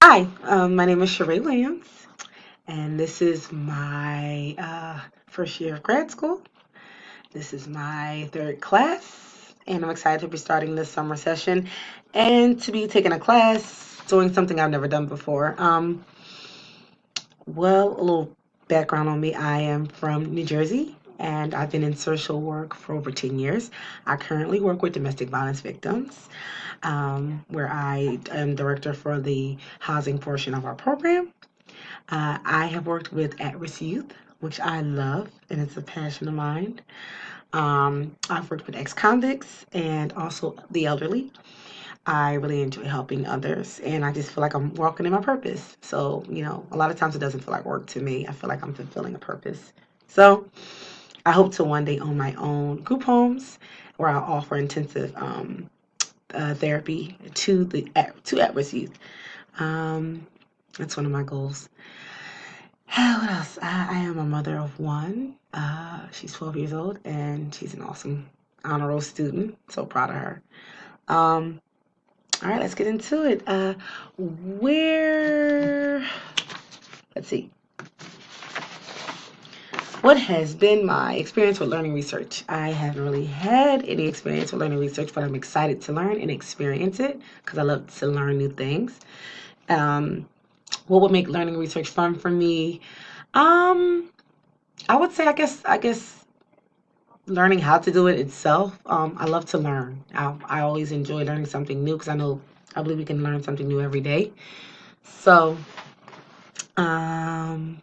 Hi, my name is Sheree Williams, and this is my first year of grad school. This is my third class, and I'm excited to be starting this summer session and to be taking a class doing something I've never done before. A little background on me. I am from New Jersey, and I've been in social work for over 10 years. I currently work with domestic violence victims, where I am director for the housing portion of our program. I have worked with at-risk youth, which I love, and it's a passion of mine. I've worked with ex-convicts and also the elderly. I really enjoy helping others, and I just feel like I'm walking in my purpose. So, a lot of times it doesn't feel like work to me. I feel like I'm fulfilling a purpose. So, I hope to one day own my own group homes where I'll offer intensive therapy to at-risk youth. Um, that's one of my goals. What else? I am a mother of one. She's 12 years old and she's an awesome honor roll student. So proud of her. Um, all right, let's get into it. Where, let's see. What has been my experience with learning research? I haven't really had any experience with learning research, but I'm excited to learn and experience it because I love to learn new things. Um, what would make learning research fun for me? Um, I would say, I guess learning how to do it itself. I love to learn. I always enjoy learning something new because I believe we can learn something new every day. So, um,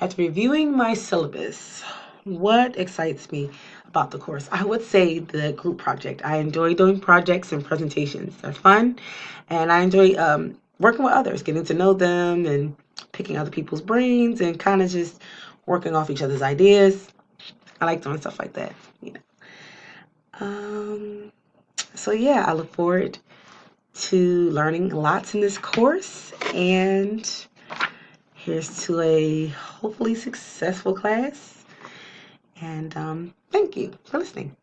after reviewing my syllabus, what excites me about the course? I would say the group project. I enjoy doing projects and presentations. They're fun, and I enjoy working with others, getting to know them, and picking other people's brains, and kind of just working off each other's ideas. I like doing stuff like that. You know. Um, so yeah, I look forward to learning lots in this course, and here's to a hopefully successful class. And thank you for listening.